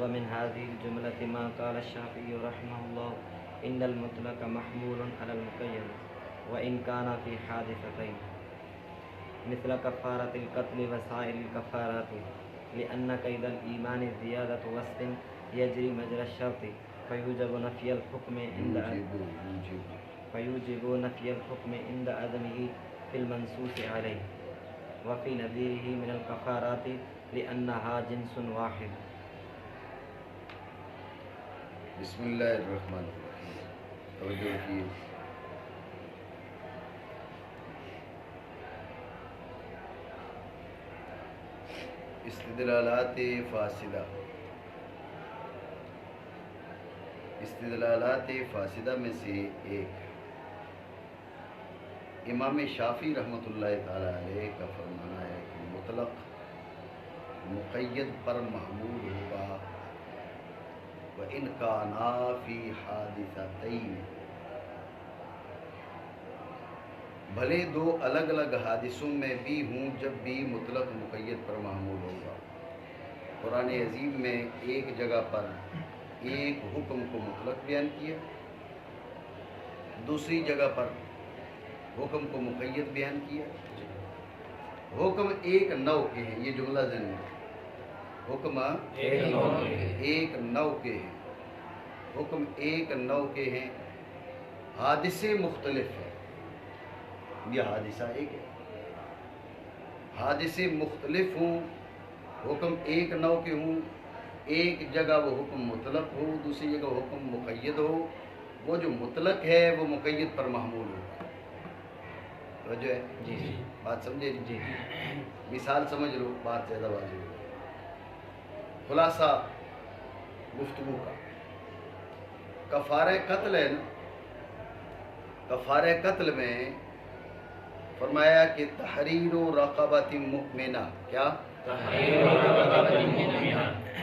ومن هذه الجملة ما قال الشافعي رحمه الله إن المطلق محمول على المقيد وإن كان في حادثتين مثل كفارة القتل وسائر الكفارات لأن قيد الإيمان زيادة وصف يجري مجرى الشرط فيوجب نفي الحكم عند عدمه في المنصوص عليه وفي نظيره من الكفارات لأنها جنس واحد. بسم اللہ الرحمن الرحیم. توجہ رکھیے. استدلالات فاسدہ میں سے ایک امام شافعی رحمۃ اللہ تعالی علیہ کا فرمانا ہے کہ مطلق مقید پر محمول ہوگا وَإِنْ كَانَا فِي حَادِثَتَيْنِ، بھلے دو الگ الگ حادثوں میں بھی ہوں جب بھی مطلق مقید پر محمول ہوگا. قرآن عظیم میں ایک جگہ پر ایک حکم کو مطلق بیان کیا، دوسری جگہ پر حکم کو مقید بیان کیا. حکم ایک نوع کے ہیں، یہ جملہ ذہن میں. حکم ایک نوع کے ہیں، حکم ایک نوع کے ہیں، حادثے مختلف ہیں. یہ حادثہ ایک ہے، حادثے مختلف ہوں، حکم ایک نوع کے ہوں، ایک جگہ وہ حکم مطلق ہو، دوسری جگہ حکم مقید ہو. وہ جو مطلق ہے وہ مقید پر محمول ہوگا. توجہ ہے؟ جی جی بات سمجھے؟ جی مثال سمجھ لو، بات زیادہ واضح ہو. خلاصہ گفتگو کا کفارہ قتل ہے نا. کفارہ قتل میں فرمایا کہ تحریر رقبۃ مؤمنہ، کیا؟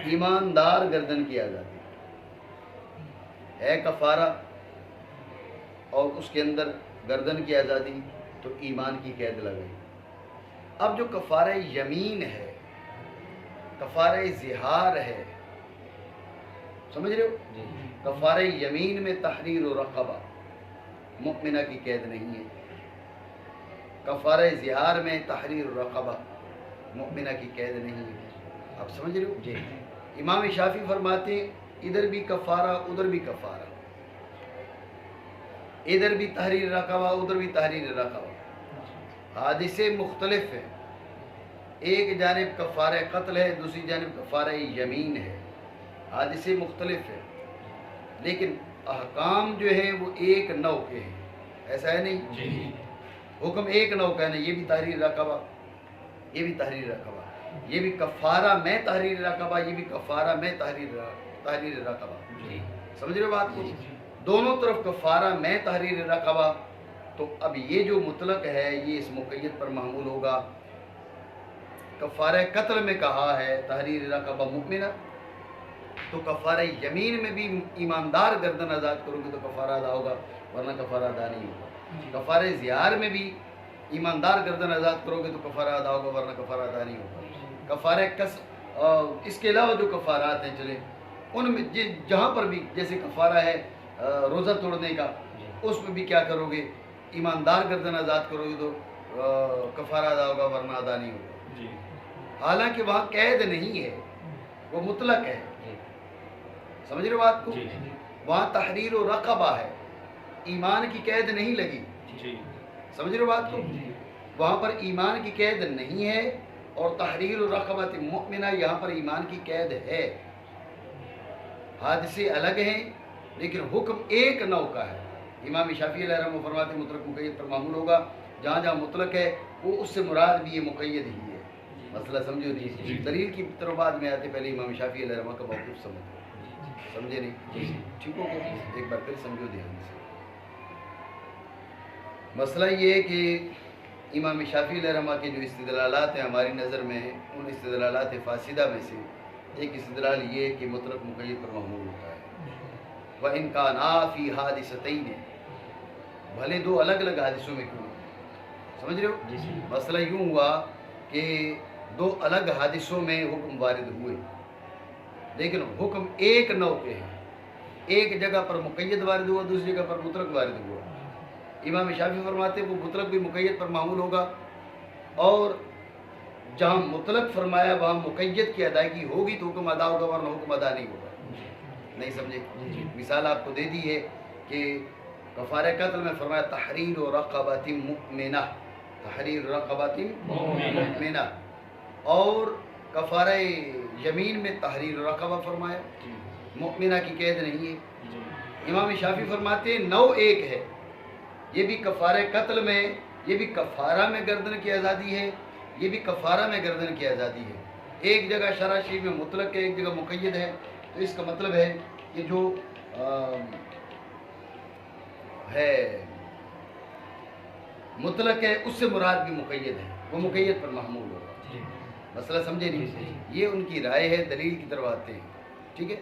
ایماندار گردن کی آزادی ہے کفارہ، اور اس کے اندر گردن کی آزادی، تو ایمان کی قید لگائی. اب جو کفارہ یمین ہے، کفارہ زہار ہے، سمجھ رہے ہو؟ کفارہ یمین میں تحریر و رقبہ، مؤمنہ کی قید نہیں ہے. کفارہ زہار میں تحریر و رقبہ، مؤمنہ کی قید نہیں ہے. آپ سمجھ رہے ہو؟ جی. امام شافعی فرماتے ہیں ادھر بھی کفارہ ادھر بھی کفارہ، ادھر بھی تحریر رقبہ ادھر بھی تحریر رقبہ. حادثے مختلف ہیں، ایک جانب کفارہ قتل ہے، دوسری جانب کفارہ یمین ہے. حادثے مختلف ہیں لیکن احکام جو ہیں وہ ایک نوع کے ہیں. ایسا ہے نہیں؟ حکم ایک نوع کا ہے نا. یہ بھی تحریر رقبہ، یہ بھی تحریر رقبہ، یہ بھی کفارہ میں تحریر رقبہ، یہ بھی کفارہ میں تحریر رقبہ. سمجھ رہے ہو بات کو؟ دونوں طرف کفارہ میں تحریر رقبہ. تو اب یہ جو مطلق ہے یہ اس مقید پر محمول ہوگا. کفارہ قتل میں کہا ہے تحریر رقبہ مؤمنہ، تو کفارہ یمین میں بھی ایماندار گردن آزاد کرو گے تو کفارہ ادا ہوگا، ورنہ کفارہ ادا نہیں ہوگا. کفارہ زہار میں بھی ایماندار گردن آزاد کرو گے تو کفارہ ادا ہوگا، ورنہ کفارہ ادا نہیں ہوگا. کفارہ اس کے علاوہ جو کفارات ہیں چلے ان میں جہاں پر بھی جیسے کفارہ ہے روزہ توڑنے کا، اس میں بھی کیا کرو گے؟ ایماندار گردن آزاد کرو گے تو کفارہ ادا ہوگا، ورنہ ادا نہیں ہوگا. حالانکہ وہاں قید نہیں ہے، وہ مطلق ہے. سمجھ رہے ہو بات کو؟ وہاں تحریر و رقبہ ہے، ایمان کی قید نہیں لگی. سمجھ رہے ہو بات کو؟ وہاں پر ایمان کی قید نہیں ہے، اور تحریر و رقبۃ مؤمنہ یہاں پر ایمان کی قید ہے. حادثے الگ ہیں لیکن حکم ایک نوع کا ہے. امام شافعی علیہ رحمہ فرماتے ہیں مطلق مقید پر معمول ہوگا. جہاں جہاں مطلق ہے وہ اس سے مراد بھی یہ مقید ہی ہے. مسئلہ سمجھو نہیں؟ دلیل کی طرف بعد میں آتے، پہلے امام شافعی علیہ رحمہ کا موقف سمجھے نہیں؟ ٹھیک ہو گیا؟ ایک بار پھر سمجھو دھیان سے. مسئلہ یہ ہے کہ امام شافعی علیہ رحمہ کے جو استدلالات ہیں ہماری نظر میں ان استدلالات فاسدہ میں سے ایک استدلال یہ ہے کہ مطلق مقید پر محمول ہوتا ہے. وَإِنْ كَانَا فِي حَادِثَتَيْنِ، بھلے دو الگ الگ حادثوں میں کیوں. سمجھ رہے ہو؟ مسئلہ یوں ہوا کہ دو الگ حادثوں میں حکم وارد ہوئے. لیکن حکم ایک نو کے ہیں. ایک جگہ پر مقید وارد ہوا, دوسری جگہ پر مطلق وارد ہوا. امام شافعی فرماتے ہیں وہ مطلق بھی مقید پر معمول ہوگا, اور جہاں مطلق فرمایا وہاں مقید کی ادائیگی ہوگی تو حکم ادا ہوگا, ورنہ حکم ادا نہیں ہوگا. نہیں سمجھے؟ مثال آپ کو دے دی ہے کہ کفارہ قتل میں فرمایا تحریر رقبۃ مؤمنہ, تحریر رقبۃ مؤمنہ, اور کفارہ یمین میں تحریر رقبہ فرمایا, مؤمنہ کی قید نہیں ہے. امام شافعی فرماتے ہیں نو ایک ہے, یہ بھی کفارہ قتل میں, یہ بھی کفارہ میں گردن کی آزادی ہے, یہ بھی کفارہ میں گردن کی آزادی ہے. ایک جگہ شرع شریف میں مطلق ہے, ایک جگہ مقید ہے. تو اس کا مطلب ہے کہ جو ہے مطلق ہے اس سے مراد بھی مقید ہے, وہ مقید پر محمول ہوگا. مسئلہ سمجھے نہیں؟ یہ ان کی رائے ہے, دلیل کی طرف آتے ہیں. ٹھیک ہے,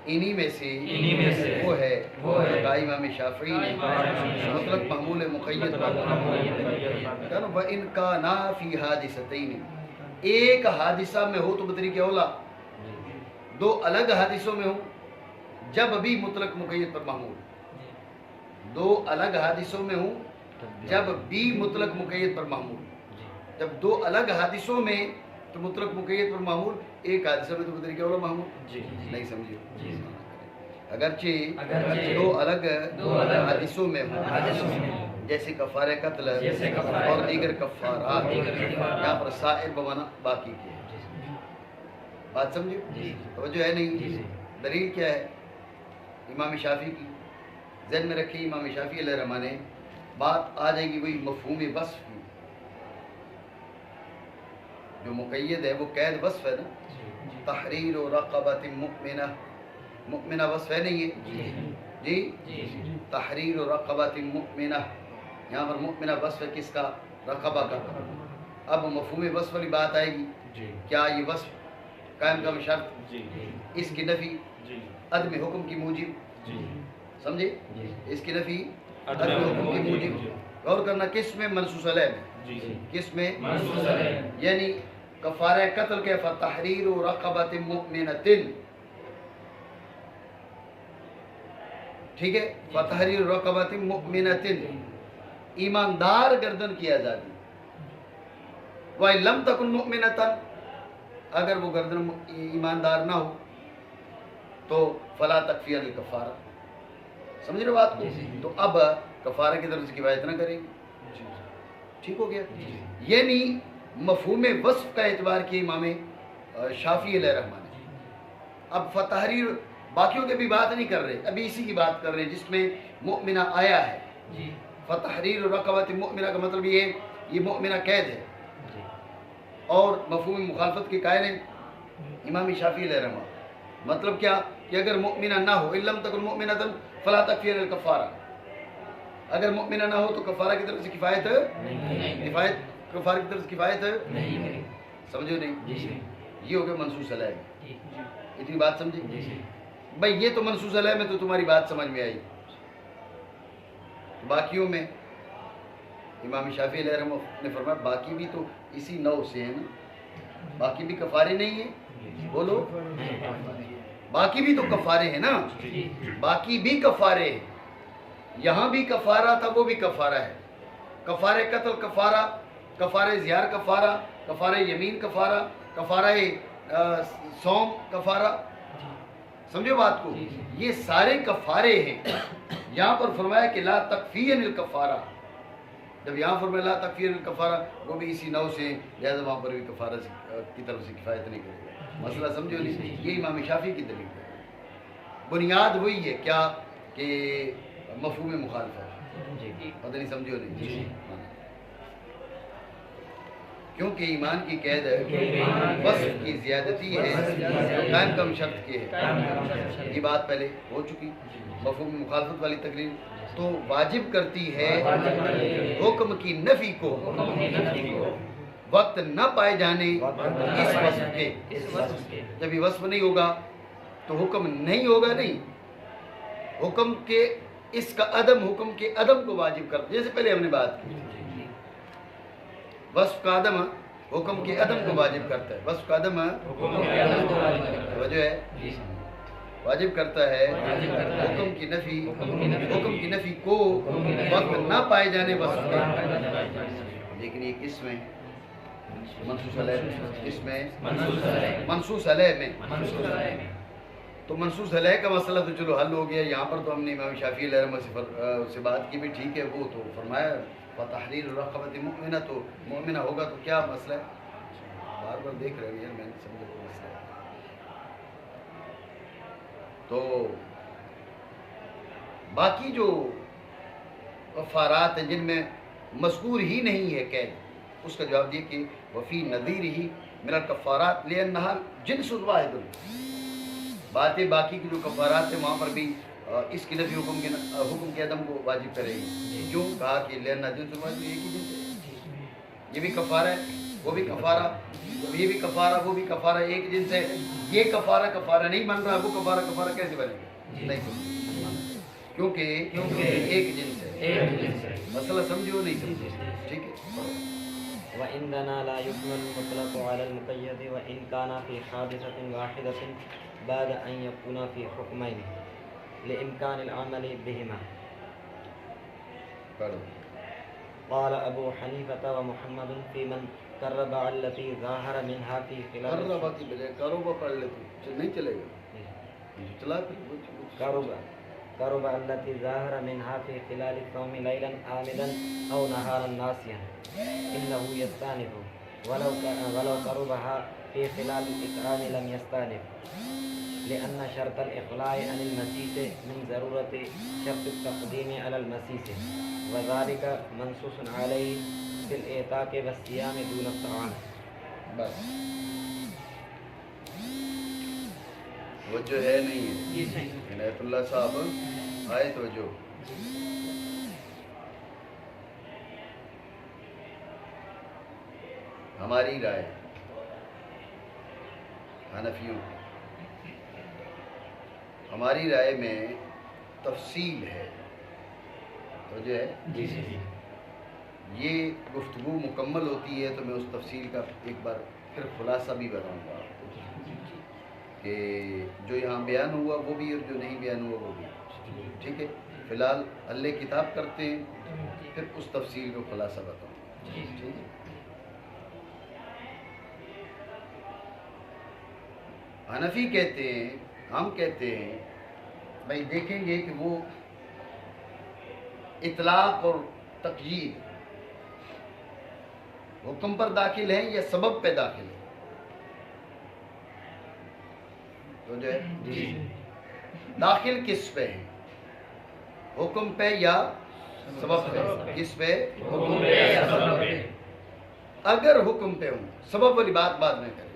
انہی میں سے وہ ہے امام شافعی نے مطلق محمول مقید پر وَإِنْ كَانَا فِي حَادِثَتَيْنِ, ایک حادثہ میں ہو تو بطریق اولا, دو الگ حادثوں میں ہو جب بھی مطلق مقید پر محمول, دو الگ حادثوں میں ہوں جب بھی مطلق مقید پر محمول. جب دو الگ حادثوں میں تو مطلق مقید پر معمول, ایک حادثہ میں تو بطریق اولا محمول. نہیں سمجھے؟ اگرچہ دو الگ حادثوں میں ہوں جیسے کفارہ قتل اور دیگر کفارات, یہاں پر سائر بمانا باقی کی ہے. بات سمجھے؟ توجہ ہے نہیں؟ دلیل کیا ہے امام شافعی کی؟ ذہن میں رکھیے, امام شافعی علیہ الرحمہ نے بات آ جائے گی وہی مفہوم وصف کی. جو مقید ہے وہ قید وصف ہے نا, تحریر رقبۃ مؤمنہ, مؤمنہ وصف ہے نہیں ہے جی, تحریر رقبۃ مؤمنہ, یہاں پر مؤمنہ وصف ہے کس کا؟ رقبہ کا. اب مفہوم وصف والی بات آئے گی, کیا یہ وصف قائم کا شرط, اس کی نفی عدم حکم کی موجب, سمجھے؟ اس کی نفی عدم حکم کی موجب. غور کرنا کس میں؟ منصوص علیہ میں. کس میں؟ یعنی کفارہ قتل کے فتحریر رقبۃ مؤمنۃ, ٹھیک ہے, فتحریر رقبۃ مؤمنۃ, ایماندار گردن کی آزادی. وَإِن لَمْ تَكُنْ مُؤْمِنَةً, اگر وہ گردن ایماندار نہ ہو تو فَلَا تَكْفِيَ الْكَفَّارَةَ. سمجھ رہے بات کو؟ تو اب کفارہ کی طرف سے کفایت نہ کریں گے. ٹھیک ہو گیا؟ یعنی مفہوم وصف کا اعتبار کیا امام شافعی علیہ الرحمہ نے. اب فتحریر باقیوں کے بھی بات نہیں کر رہے, ابھی اسی کی بات کر رہے ہیں جس میں مؤمنہ آیا ہے. فتحریر رقبۃ مؤمنہ کا مطلب یہ مؤمنہ قید ہے, اور مفہوم مخالفت کے قائل ہیں امام شافعی علیہ الرحمہ. مطلب کیا کہ اگر مؤمنہ نہ ہو, اِن لَمْ تَكُنْ مُؤْمِنَةً فَلَا تَكْفِيَ الْكَفَّارَةَ, اگر مؤمنہ نہ ہو تو کفارہ کی طرف سے کفایت کفارہ کی طرف سے کفایت نہیں. سمجھو نہیں؟ یہ ہو گیا منصوص علیہ. اتنی بات سمجھے بھائی؟ یہ تو منصوص علیہ میں تو تمہاری بات سمجھ میں آئی. باقیوں میں امام شافعی علیہ الرحمہ نے فرمایا باقی بھی تو اسی نو سے ہیں نا, باقی بھی کفارے نہیں ہیں. بولو, باقی بھی تو کفارے ہیں نا, باقی بھی کفارے ہیں. یہاں بھی کفارہ تھا, وہ بھی کفارہ ہے. کفارہ قتل کفارہ, کفارہ زیار کفارہ, کفارہ یمین کفارہ, کفارہ صوم کفارہ. سمجھو بات کو؟ یہ سارے کفارے ہیں. یہاں پر فرمایا کہ لا تکفین الکفارہ, جب یہاں فرمایا لا تکفین الکفارہ, وہ بھی اسی نو سے, لہذا وہاں پر بھی کفارہ کی طرف سے کفایت نہیں کرے گا. مسئلہ سمجھو نہیں؟ یہ امام شافعی کی دلیل ہے. بنیاد وہی ہے کیا کہ مفہوم مخالفہ ہے. پتہ نہیں سمجھو نہیں؟ کیونکہ ایمان کی قید وصف کی زیادتی ہے, قائم کم شرط کی ہے. یہ بات پہلے ہو چکی. مفہوم مخالفت والی تقریر تو واجب کرتی ہے حکم کی نفی کو وقت نہ پائے جانے اس وصف کے. جب یہ وصف نہیں ہوگا تو حکم نہیں ہوگا. نہیں, حکم کے اس کا عدم حکم کے عدم کو واجب کرتا. جیسے پہلے ہم نے بات کی, وصف کا عدم حکم کے عدم کو واجب کرتا ہے، بس کا عدم وجہ ہے واجب کرتا ہے، حکم کی نفی کو وقت نہ پائے جانے بس، لیکن یہ کس میں منصوص علیہ، کس میں منصوص علیہ میں، تو منصوص علیہ کا مسئلہ تو چلو حل ہو گیا۔ یہاں پر تو ہم نے امام شافعی علیہ رحمہ سے بات کی بھی، ٹھیک ہے، وہ تو فرمایا فتحریر رقبۃ مؤمنہ، تو مؤمنہ ہوگا تو کیا مسئلہ ہے، بار بار دیکھ رہے ہیں میں نے سمجھا کوئی مسئلہ ہے۔ تو باقی جو کفارات ہیں جن میں مذکور ہی نہیں ہے قید، اس کا جواب یہ کہ وفی نظیرہ من الکفارات لأنہا جنس واحد، باتیں باقی کی جو کفارات ہیں وہاں پر بھی اس کی نفی حکم کے عدم کو واجب کرے گی، کیوں کہا کہ لأنہا جنس واحد، ایک ہی جنس ہے، یہ بھی کفارہ ہے وہ بھی کفارہ، یہ بھی کفارہ وہ بھی کفارہ، ایک جنس ہے، یہ کفارہ نہیں بن رہا، وہ کفارہ کیسے بنے گا، نہیں، کیونکہ ایک جنس ہے، مسئلہ سمجھو نہیں سمجھو، ٹھیک ہے۔ وعندنا لا يحمل المطلق على المقيد وإن كان في حادثة واحدة بعد أن يكون في حكمين لإمكان العمل بهما. قال أبو حنيفة ومحمد في من قرب التي ظاهر منها في خلال نہیں چلے گا، قرب التي ظاهر منها في خلال الصوم ليلا عامدا أو نهارا ناسيا إنه يستانف ولو قربها في خلال الإكرام لم يستانف، لأن شرط الإخلاء عن المسيس من ضرورة شرط التقديم على المسيس، وذلك منصوص عليه في الإعتاق والصيام دون الطعام. بس توجہ ہے نہیں ہے عنایت اللہ صاحب، آئے توجہ، ہماری رائے حنفیوں کی، ہماری رائے میں تفصیل ہے، توجہ ہے، یہ گفتگو مکمل ہوتی ہے تو میں اس تفصیل کا ایک بار پھر خلاصہ بھی بتاؤں گا آپ کو، کہ جو یہاں بیان ہوا وہ بھی اور جو نہیں بیان ہوا وہ بھی، ٹھیک ہے، فی الحال اللہ کتاب کرتے ہیں، پھر اس تفصیل کو خلاصہ بتاؤں گا، ٹھیک ہے۔ حنفی کہتے ہیں، ہم کہتے ہیں بھائی دیکھیں گے کہ وہ اطلاق اور تقیید حکم پر داخل ہیں یا سبب پہ داخل ہیں، تو جو ہے داخل کس پہ ہیں، حکم پہ یا سبب پہ، کس پہ، حکم پہ یا سبب پہ، اگر حکم پہ ہوں سبب والی بات بعد میں کریں،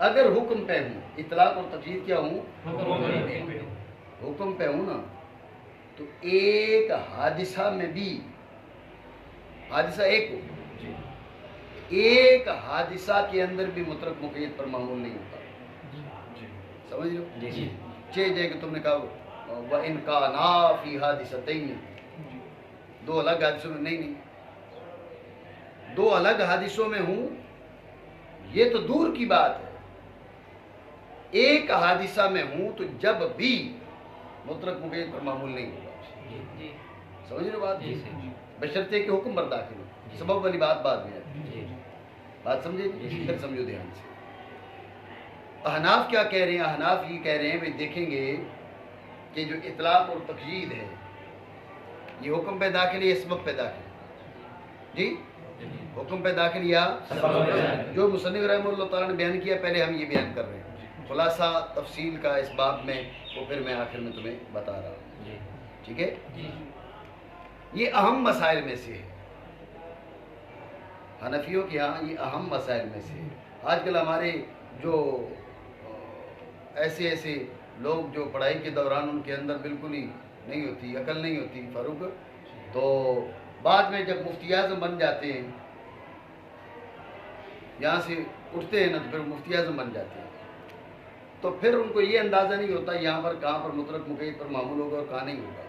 اگر حکم پہ ہوں، اطلاق اور تقیید کیا ہوں، حکم پہ ہوں نا، تو ایک حادثہ میں بھی، حادثہ ایک ہو، ایک حادثہ کے اندر بھی مطلق مقید پر معمول نہیں ہوتا، سمجھ لو، چاہے کہ تم نے کہا وَإِنْ كَانَا فِي حَادِثَتَيْنِ، دو الگ حادثوں میں، نہیں، دو الگ حادثوں میں ہوں، یہ تو دور کی بات ہے، ایک حادثہ میں ہوں تو جب بھی مطلق مقید پر معمول نہیں ہوگا، سمجھ رہے بات، بشرطے کہ حکم پر داخل ہو، سبب والی بات بعد میں ہے، بات سمجھے، پھر سمجھو دھیان سے۔ احناف کیا کہہ رہے ہیں، احناف یہ کہہ رہے ہیں، دیکھیں گے کہ جو اطلاق اور تقیید ہے یہ حکم پہ داخل ہے یا سبب پہ داخل، جی حکم پہ داخل یا جو مصنف رحمہ اللہ تعالیٰ نے بیان کیا، پہلے ہم یہ بیان کر رہے ہیں، خلاصہ تفصیل کا اس باب میں وہ پھر میں آخر میں تمہیں بتا رہا ہوں، ٹھیک ہے، یہ اہم مسائل میں سے ہے، حنفیوں کے ہاں یہ اہم مسائل میں سے ہے۔ آج کل ہمارے جو ایسے لوگ جو پڑھائی کے دوران ان کے اندر بالکل ہی نہیں ہوتی، عقل نہیں ہوتی فاروق، تو بعد میں جب مفتی اعظم بن جاتے ہیں، یہاں سے اٹھتے ہیں نا تو پھر مفتی اعظم بن جاتے ہیں، تو پھر ان کو یہ اندازہ نہیں ہوتا یہاں پر کہاں پر مطلق مقید پر معمول ہوگا اور کہاں نہیں ہوگا،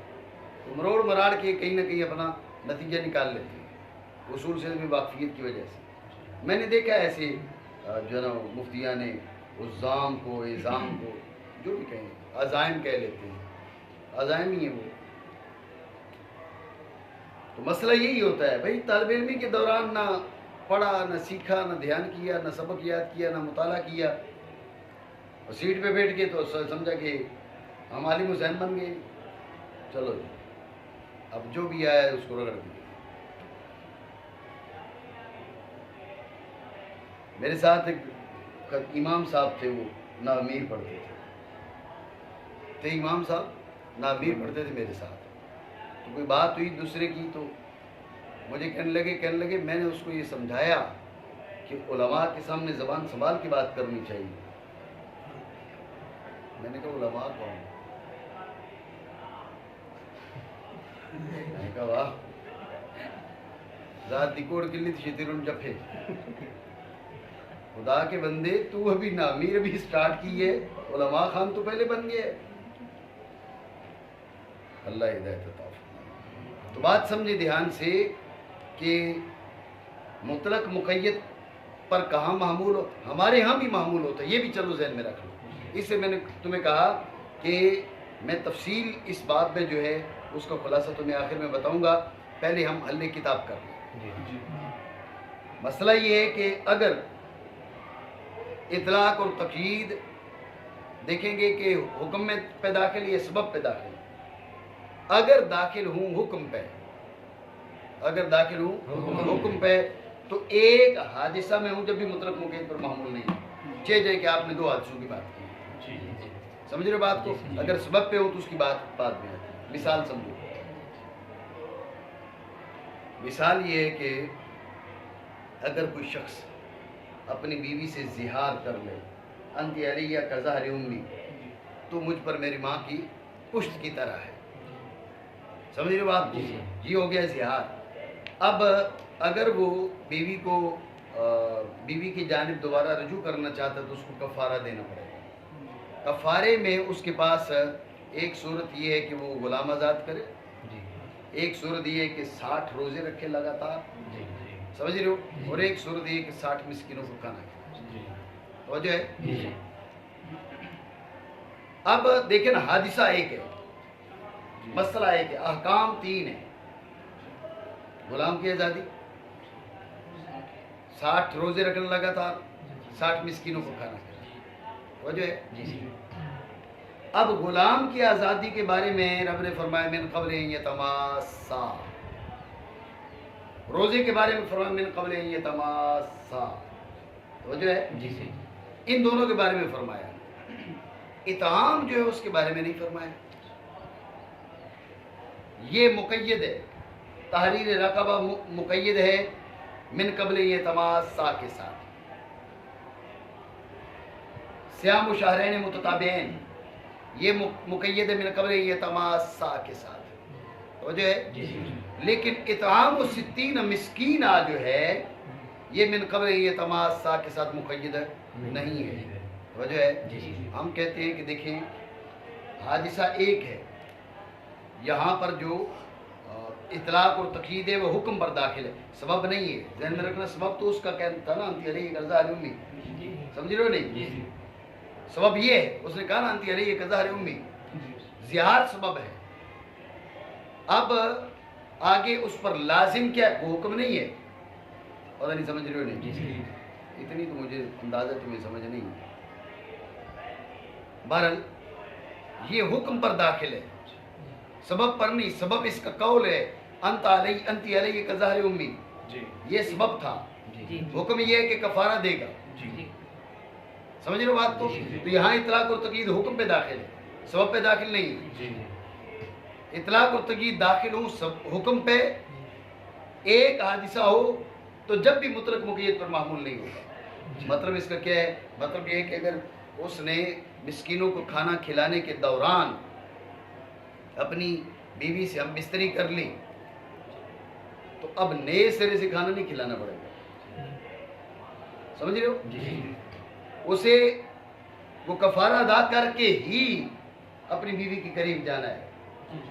تو مروڑ مراڑ کے کہیں نہ کہیں اپنا نتیجہ نکال لیتے ہیں اصول سے بھی واقفیت کی وجہ سے. میں نے دیکھا ایسے جو ہے نا مفتیان نے الزام کو الزام کو جو بھی کہیں عزائم کہہ لیتے ہیں, عزائم ہی ہیں وہ. تو مسئلہ یہی ہوتا ہے بھائی, طالب علمی کے دوران نہ پڑھا, نہ سیکھا, نہ دھیان کیا, نہ سبق یاد کیا, نہ مطالعہ کیا, اور سیٹ پہ بیٹھ کے تو سمجھا کہ ہم عالم حسین بن گئے, چلو جی اب جو بھی آیا ہے اس کو رگڑ دیا. میرے ساتھ ایک امام صاحب تھے, وہ نامیر پڑھتے تھے امام صاحب نامیر پڑھتے تھے میرے ساتھ. تو کوئی بات ہوئی دوسرے کی تو مجھے کہنے لگے میں نے اس کو یہ سمجھایا کہ علماء کے سامنے زبان سنبھال کے بات کرنی چاہیے. میں نے کہا علماء کون؟ میں نے کہا واہ ذات دیکھوڑ کلی شیطرون جپے, خدا کے بندے تو ابھی نامیر بھی سٹارٹ کی ہے, علماء خان تو پہلے بن گئے. اللہ ہدایت عطا فرمائے. تو بات سمجھے دھیان سے کہ مطلق مقید پر کہاں معمول ہو, ہمارے ہاں بھی معمول ہوتا ہے, یہ بھی چلو ذہن میں رکھ لو. اس سے میں نے تمہیں کہا کہ میں تفصیل اس باب میں جو ہے اس کا خلاصہ تمہیں آخر میں بتاؤں گا, پہلے ہم حل کتاب کر لیں. مسئلہ یہ ہے کہ اگر اطلاق اور تقیید دیکھیں گے کہ حکم میں پہ داخل یا سبب پہ داخل, اگر داخل ہوں حکم پہ, اگر داخل ہوں حکم پہ تو ایک حادثہ میں ہوں جب بھی مطلق مقید پر معمول نہیں ہے. جائے کہ آپ نے دو حادثوں کی بات کی, سمجھ رہے بات کو. اگر سبب پہ ہو تو اس کی بات بعد میں آتی ہے. مثال سمجھو, مثال یہ ہے کہ اگر کوئی شخص اپنی بیوی سے زہار کر لے, انتی علیہ کظہر امی, تو مجھ پر میری ماں کی پشت کی طرح ہے. سمجھ رہے بات کو, یہ ہو گیا زہار. اب اگر وہ بیوی کو بیوی کی جانب دوبارہ رجوع کرنا چاہتا ہے تو اس کو کفارہ دینا پڑے گا. کفارے میں اس کے پاس ایک صورت یہ ہے کہ وہ غلام آزاد کرے, ایک صورت یہ ہے کہ 60 روزے رکھے لگاتار, سمجھ رہے ہو, اور ایک صورت یہ ہے کہ 60 مسکینوں کو کھانا کھائے. توجہ ہے. اب دیکھیں نا, حادثہ ایک ہے, مسئلہ ایک ہے, احکام 3 ہیں. غلام کی آزادی, 60 روزے رکھنا لگاتار, 60 مسکینوں کو کھانا کھائے. توجہ ہے. اب غلام کی آزادی کے بارے میں رب نے فرمایا من قبل ان یتماسا, روزے کے بارے میں فرمایا من قبل ان یتماسا. توجہ ہے. ان دونوں کے بارے میں فرمایا. اطعام جو ہے اس کے بارے میں نہیں فرمایا. یہ مقید ہے, تحریر رقبہ مقید ہے من قبل یتماسا کے ساتھ. صیام شہرین متتابعین یہ مقید ہے من قبل یتماسا کے ساتھ. توجہ ہے. لیکن اطعام 60 مسکینہ جو ہے یہ من قبل یتماسا کے ساتھ مقید نہیں ہے. توجہ ہے. ہم کہتے ہیں کہ دیکھیں حادثہ ایک ہے, یہاں پر جو اطلاق اور تقیید ہے وہ حکم پر داخل ہے, سبب نہیں ہے. ذہن میں رکھنا, سبب تو اس کا کہنا تھا نا انتی علیہ کظہر امی, سمجھ رہے ہو نہیں. سبب یہ ہے, اس نے کہا نا انتی علیہ کظہر امی, زہار سبب ہے. اب آگے اس پر لازم کیا ہے, وہ حکم نہیں ہے. اور نہیں سمجھ رہے ہو نہیں, اتنی تو مجھے اندازہ تمہیں سمجھ نہیں. بہرحال یہ حکم پر داخل ہے, سبب پر نہیں. سبب اس کا قول ہے انتی علیہ کظہر امی, یہ سبب تھا. حکم یہ ہے کہ کفارہ دے گا. سمجھ رہے ہو بات کو. تو یہاں اطلاق اور تقیید حکم پہ داخل ہے, سبب پہ داخل نہیں. اطلاق اور تقیید داخل ہوں حکم پہ. ایک حادثہ ہو تو جب بھی مطلق مقید پر معمول نہیں ہوگا. مطلب اس کا کیا ہے, مطلب یہ ہے کہ اگر اس نے مسکینوں کو کھانا کھلانے کے دوران اپنی بیوی سے ہم بستری کر لی تو اب نئے سرے سے کھانا نہیں کھلانا پڑے گا. سمجھ رہے ہو. اسے وہ کفارہ ادا کر کے ہی اپنی بیوی کے قریب جانا ہے,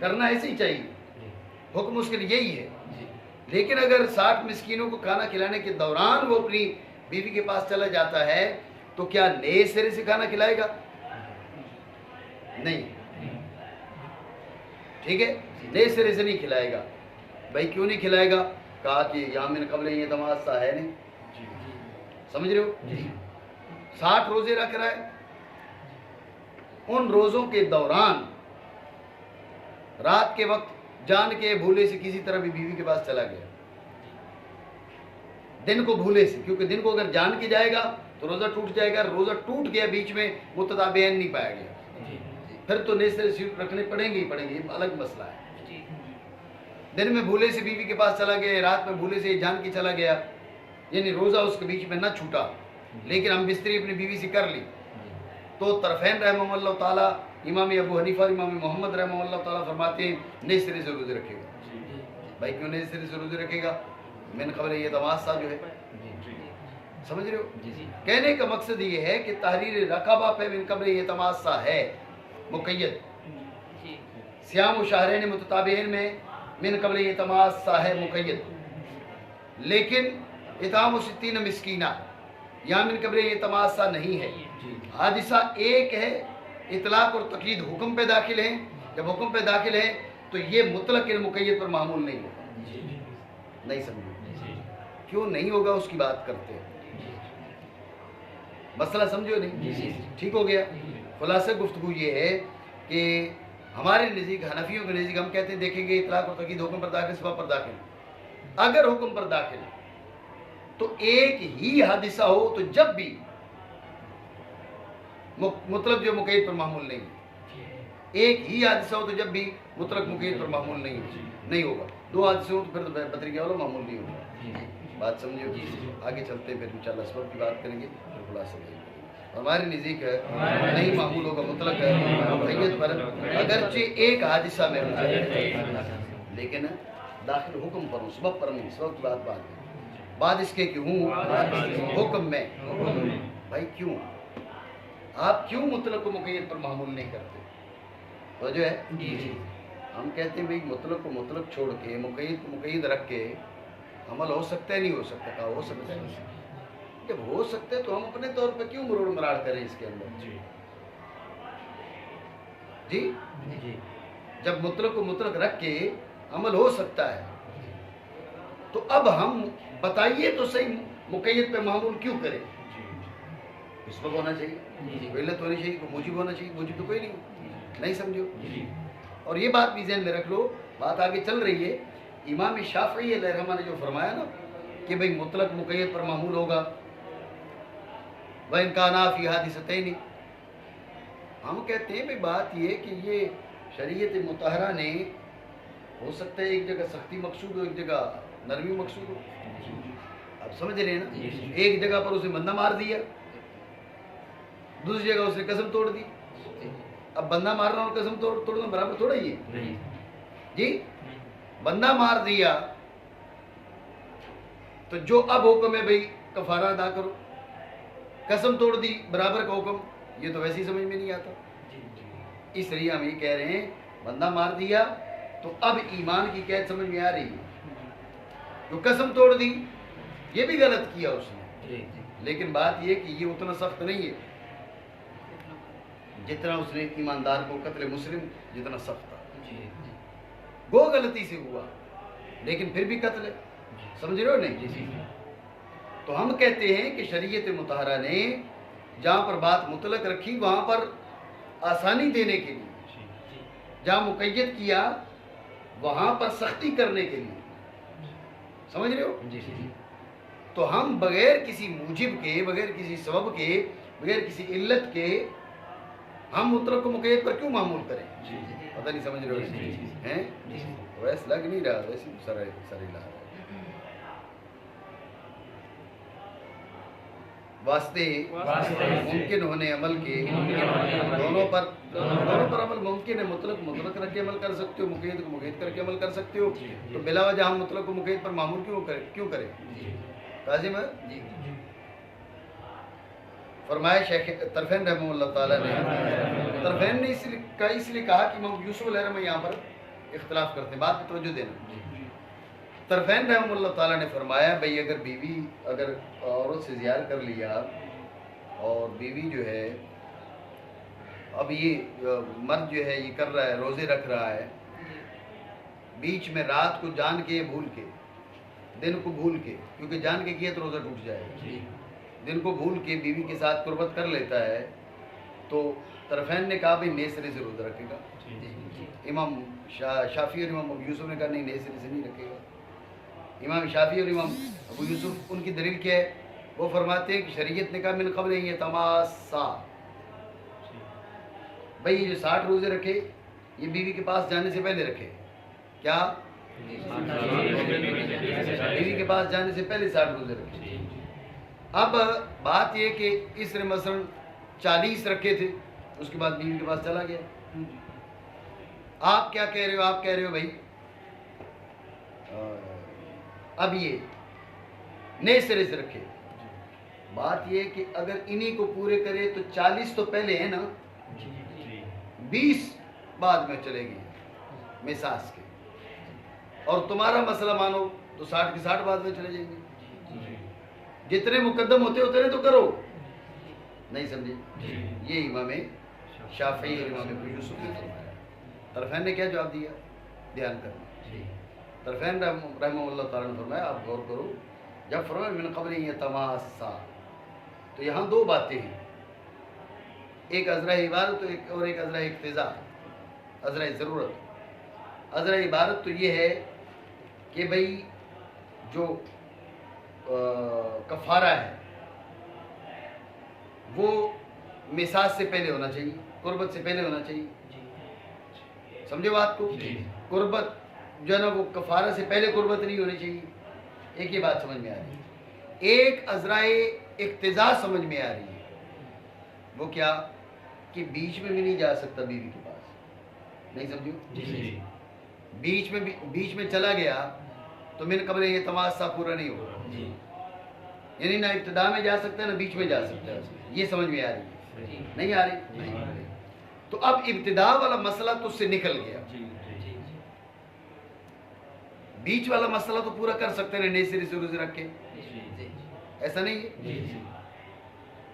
کرنا ایسے ہی چاہیے. حکم اس کے لیے یہی ہے. لیکن اگر 60 مسکینوں کو کھانا کھلانے کے دوران وہ اپنی بیوی کے پاس چلا جاتا ہے تو کیا نئے سرے سے کھانا کھلائے گا؟ نہیں، ٹھیک ہے، نئے سرے سے نہیں کھلائے گا۔ بھائی کیوں نہیں کھلائے گا؟ کہا کہ یہاں من قبل یہ تماسا ہے نہیں، سمجھ رہے ہو؟ 60 روزے رکھ رہا ہے، ان روزوں کے دوران رات کے وقت جان کے بھولے سے کسی طرح بھی بیوی کے پاس چلا گیا، دن کو بھولے سے، کیونکہ دن کو اگر جان کے جائے گا تو روزہ ٹوٹ جائے گا، روزہ ٹوٹ گیا بیچ میں متتابعین نہیں پایا گیا، پھر تو نئے سرے سے رکھنے پڑیں گے ہی پڑیں گے، یہ الگ مسئلہ ہے۔ دن میں بھولے سے بیوی کے پاس چلا گیا، رات میں بھولے سے جان کے چلا گیا، یعنی روزہ اس کے بیچ میں نہ چھوٹا، لیکن ہم بستری اپنی بیوی سے کر لی، تو طرفین رحمہ اللہ تعالیٰ، امام ابو حنیفہ اور امام محمد رحمہ اللہ تعالیٰ فرماتے ہیں نئے سرے سے روزے رکھے گا۔ بھائی کیوں نئے سرے سے روزے رکھے گا؟ من قبل یہ تماسا جو ہے، سمجھ رہے ہو؟ کہنے کا مقصد یہ ہے کہ تحریر رقبہ پہ من قبل یہ تماسا ہے مقید، صیام و شہرین متتابعین میں من قبل یہ تماسا ہے مقید، لیکن اطعام و 60 مسکینہ یہاں من قبل یہ تماسا نہیں ہے۔ حادثہ ایک ہے، اطلاق اور تقیید حکم پہ داخل ہیں، جب حکم پہ داخل ہیں تو یہ مطلق مقید پر معمول نہیں ہوگا۔ نہیں سمجھو کیوں نہیں ہوگا اس کی بات کرتے ہیں، مسئلہ سمجھو نہیں؟ ٹھیک ہو گیا۔ خلاصہ گفتگو یہ ہے کہ ہمارے نزدیک، حنفیوں کے نزدیک ہم کہتے ہیں دیکھیں گے اطلاق اور تقیید حکم پر داخل، سبب پر داخل، اگر حکم پر داخل تو ایک ہی حادثہ ہو تو جب بھی مطلق جو مقید پر معمول نہیں، ایک ہی حادثہ ہو تو جب بھی مطلق مقید پر معمول نہیں ہوگا، دو حادثے ہو تو پھر بدری کیا ہوگا، معمول نہیں ہوگا۔ بات سمجھو؟ آگے چلتے ہیں، پھر انشاءاللہ سبب کی بات کریں گے، خلاصہ ہمارے نزدیک ہے نہیں معمول ہوگا مطلق ہے مقید پر، اگرچہ ایک حادثہ میں ہو جائے، لیکن داخل حکم پر ہوں، سبب پر نہیں، سبب کی بات ہے، بعد اس کے کہ ہوں حکم میں۔ بھائی کیوں آپ کیوں مطلق کو مقید پر معمول نہیں کرتے؟ تو جو ہے ہم کہتے ہیں بھائی مطلق کو مطلق چھوڑ کے مقید کو مقید رکھ کے عمل ہو سکتا ہے نہیں ہو سکتا؟ کہا ہو سکتا ہے۔ جب ہو سکتا ہے تو ہم اپنے طور پہ کیوں مروڑ مراڑ کریں اس کے اندر؟ جی جب مطلق کو مطلق رکھ کے عمل ہو سکتا ہے تو اب ہم بتائیے تو صحیح مقید پہ معمول کیوں کریں؟ اس وقت ہونا چاہیے، کوئی علت ہونی چاہیے، کوئی موجب ہونا چاہیے، موجب تو کوئی نہیں سمجھو۔ اور یہ بات بھی ذہن میں رکھ لو، بات آگے چل رہی ہے، امام شافعی علیہ الرحمہ نے جو فرمایا نا کہ بھئی مطلق مقید پر معمول ہوگا، وَإِنْ كَانَا فِي حَادِثَتَيْنِ، ہم کہتے ہیں بھئی بات یہ کہ یہ شریعت مطہرہ نے ہو سکتا ہے ایک جگہ سختی مقصود ہو، ایک جگہ نرمی مقصود ہو، آپ سمجھ رہے ہیں نا؟ ایک جگہ پر اسے بندہ مار دیا، دوسری جگہ اس نے قسم توڑ دی، اب بندہ مارنا اور قسم توڑنا برابر تھوڑا ہی ہے جی؟ بندہ مار دیا تو جو اب حکم ہے بھئی کفارہ ادا کرو، قسم توڑ دی برابر کا حکم، یہ تو ویسے ہی سمجھ میں نہیں آتا۔ اس لیے ہم یہ کہہ رہے ہیں بندہ مار دیا تو اب ایمان کی قید سمجھ میں آ رہی ہے، جو قسم توڑ دی یہ بھی غلط کیا اس نے، لیکن بات یہ کہ یہ اتنا سخت نہیں ہے جتنا اس نے ایماندار کو قتل مسلم جتنا سخت تھا، وہ غلطی سے ہوا لیکن پھر بھی قتل ہے، سمجھ رہے ہو نہیں؟ تو ہم کہتے ہیں کہ شریعت مطہرہ نے جہاں پر بات مطلق رکھی وہاں پر آسانی دینے کے لیے، جہاں مقید کیا وہاں پر سختی کرنے کے لیے، سمجھ رہے ہو؟ تو ہم بغیر کسی موجب کے، بغیر کسی سبب کے، بغیر کسی علت کے ہم مطلق کو مقید پر کیوں معمول کریں؟ پتہ نہیں سمجھ رہے ہو ہیں؟ ویسے لگ نہیں رہا، ویسے سرے لا رہا ہے۔ واسطے ممکن ہونے عمل کے دونوں پر عمل ممکن ہے، مطلق رکھ کے عمل کر سکتے ہو، مقید کو مقید کر کے عمل کر سکتے ہو، تو بلا وجہ ہم مطلق کو مقید پر معمول کیوں کریں؟ قاسم ہے فرمایا شیخ طرفین رحمہ اللہ تعالیٰ نے، طرفین نے اس لیے کہا کہ امام یوسف علیہ الرحمہ یہاں پر اختلاف کرتے ہیں، بات پہ توجہ دینا، طرفین رحمہ اللہ تعالیٰ نے فرمایا بھئی اگر بیوی اگر عورت سے زیار کر لیا اور بیوی جو ہے اب یہ مرد جو ہے یہ کر رہا ہے روزے رکھ رہا ہے بیچ میں رات کو جان کے بھول کے دن کو بھول کے کیونکہ جان کے کیا تو روزہ ٹوٹ جائے گا دن کو بھول کے بیوی کے ساتھ قربت کر لیتا ہے تو طرفین نے کہا بھئی نئے سرے سے روزہ رکھے گا امام شافعی اور امام ابو یوسف نے کہا نہیں نئے سرے سے نہیں رکھے گا امام شافعی اور امام ابو یوسف ان کی دلیل کیا ہے وہ فرماتے ہیں کہ شریعت نے کہا من قبل یہ تماسا بھئی یہ جو 60 روزے رکھے یہ بیوی کے پاس جانے سے پہلے رکھے کیا بیوی کے پاس جانے سے پہلے 60 روزے رکھے اب بات یہ کہ اس نے مثلا 40 رکھے تھے اس کے بعد بیوی کے پاس چلا گیا آپ کیا کہہ رہے ہو آپ کہہ رہے ہو بھائی اب یہ نئے سرے سے رکھے بات یہ کہ اگر انہی کو پورے کرے تو 40 تو پہلے ہے نا 20 بعد میں چلے گی مساس کے اور تمہارا مسئلہ مانو تو 60 کی 60 بعد میں چلے جائیں گے جتنے مقدم ہوتے اتنے تو کرو نہیں سمجھے یہ امام شافعی اور امام ابو یوسف نے فرمایا طرفین نے کیا جواب دیا دھیان کرنا طرفین رحمہ اللہ تعالیٰ نے فرمایا آپ غور کرو جب فرمایا من قبل یہ تماسا تو یہاں دو باتیں ہیں ایک عذرہ عبادت اور ایک عذرہ اقتضاء عذرہ ضرورت عذرہ عبادت تو یہ ہے کہ بھئی جو کفارہ ہے وہ مساس سے پہلے ہونا چاہیے قربت سے پہلے ہونا چاہیے سمجھے بات کو قربت جو ہے نا وہ کفارہ سے پہلے قربت نہیں ہونی چاہیے ایک یہ بات سمجھ میں آ رہی ہے ایک عذرہ اقتضاء سمجھ میں آ رہی ہے وہ کیا کہ بیچ میں بھی نہیں جا سکتا بیوی کے پاس نہیں سمجھو بیچ میں چلا گیا تو من قبل یہ تماسا پورا نہیں ہوگا یعنی نہ ابتدا میں جا سکتا ہے نہ بیچ میں جا سکتا ہے یہ سمجھ میں آ رہی ہے نہیں آ رہی تو اب ابتدا والا مسئلہ تو اس سے نکل گیا بیچ والا مسئلہ تو پورا کر سکتے ہیں نئے سرے سے روزے رکھ کے ایسا نہیں ہے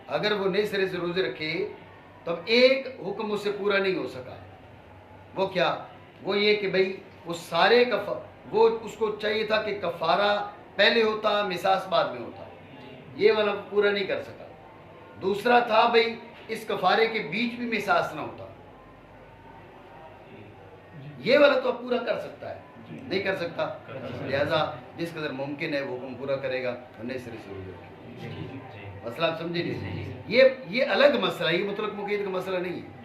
اگر وہ نئے سرے سے روزے رکھے تو اب ایک حکم اس سے پورا نہیں ہو سکا وہ کیا وہ یہ کہ بھئی وہ سارے وہ اس کو چاہیے تھا کہ کفارہ پہلے ہوتا مساس بعد میں ہوتا یہ والا پورا نہیں کر سکا دوسرا تھا بھئی اس کفارے کے بیچ بھی مساس نہ ہوتا یہ والا تو اب پورا کر سکتا ہے نہیں کر سکتا لہذا جس قدر ممکن ہے وہ حکم پورا کرے گا نئے سرے سے روزے رکھے مسئلہ آپ سمجھے نہیں یہ الگ مسئلہ یہ مطلق مقید کا مسئلہ نہیں ہے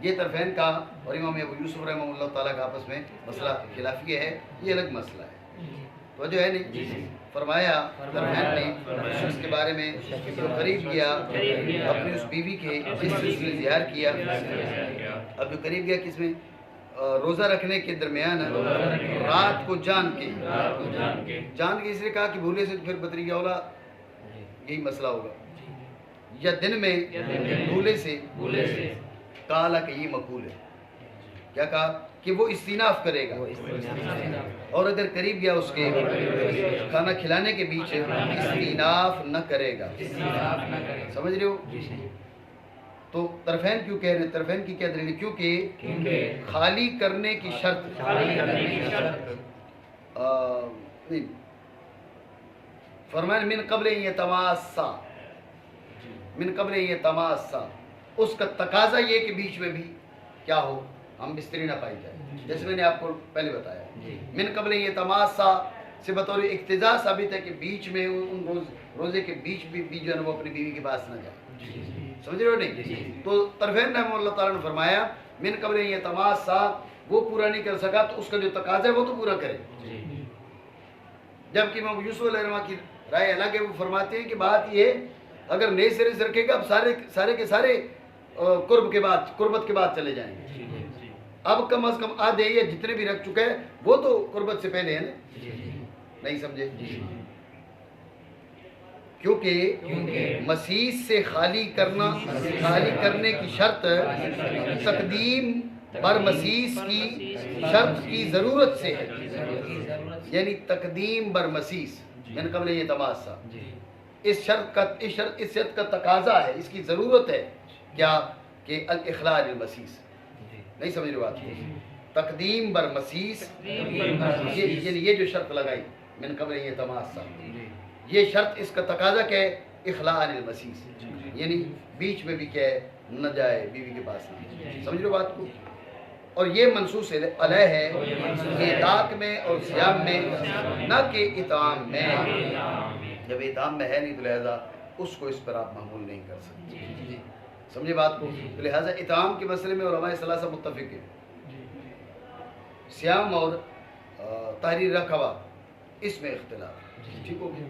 یہ طرفین کا اور امام ابو یوسف رحمہ اللہ تعالیٰ کا آپس میں مسئلہ خلافیہ ہے یہ الگ مسئلہ ہے تو جو ہے نہیں فرمایا طرفین نے اس کے بارے میں جو قریب گیا اپنی اس بیوی کے جس سے اس نے زیار کیا اب جو قریب گیا کس میں روزہ رکھنے کے درمیان رات کو جان کے اس نے کہا کہ بھولے سے پھر بطریہ اولا یہی مسئلہ ہوگا یا دن میں بھولے سے کالا کہ یہ مقبول ہے کیا کہا کہ وہ استیناف کرے گا اور اگر قریب گیا اس کے کھانا کھلانے کے بیچ استیناف نہ کرے گا سمجھ رہے ہو تو طرفین کیوں کہہ رہے ہیں طرفین کی کیا دلیل ہے کیونکہ خالی کرنے کی شرط فرمائے من قبل یہ تماسا من قبل یہ تماسا اس کا تقاضا یہ کہ بیچ میں بھی کیا ہو ہم بستری نہ پائی جائے جیسے میں نے آپ کو پہلے بتایا من قبل یہ تماسا سے بطور اقتضاء ثابت ہے کہ بیچ میں ان روزے کے بیچ بھی جو ہے وہ اپنی بیوی کے پاس نہ جائے سمجھ رہے ہو نہیں تو طرفین رحمہ اللہ تعالیٰ نے فرمایا من قبل یہ تماسا وہ پورا نہیں کر سکا تو اس کا جو تقاضا ہے وہ تو پورا کرے جبکہ امام یوسف علیہ السلام کی رائے الگ ہے وہ فرماتے ہیں کہ بات یہ ہے اگر نئے سرے سے رکھے گا اب سارے کے سارے قربت کے بعد چلے جائیں گے اب کم از کم آدھے یا جتنے بھی رکھ چکے ہیں وہ تو قربت سے پہلے ہے نا نہیں سمجھے کیونکہ مسیح سے خالی کرنے کی شرط تقدیم بر مسیح کی شرط کی ضرورت سے ہے یعنی تقدیم بر مسیس من قبل یہ تماسا، جی اس شرط کا تقاضا ہے، اس کی ضرورت ہے کیا کہ الاخلاء للمسیس، جی نہیں سمجھ رہے بات؟ تقدیم بر مسیس، یعنی یہ جو شرط لگائی من قبل یہ تماسا، جی یہ شرط اس کا تقاضا کیا ہے؟ اخلاء المسیس، یعنی بیچ میں بھی کیا ہے نہ جائے بیوی کے پاس نہ، سمجھ رہے بات کو؟ اور یہ منصوص علیہ ہے اطاعت میں اور صیام میں، نہ کہ اطعام میں۔ جب اطعام میں ہے نہیں تو لہذا اس کو اس پر آپ محمول نہیں کر سکتے، سمجھے بات کو؟ تو لہذا اطعام کے مسئلے میں علماء ثلاثہ متفق ہیں، صیام اور تحریر رقبہ اس میں اختلاف، ٹھیک ہو گیا؟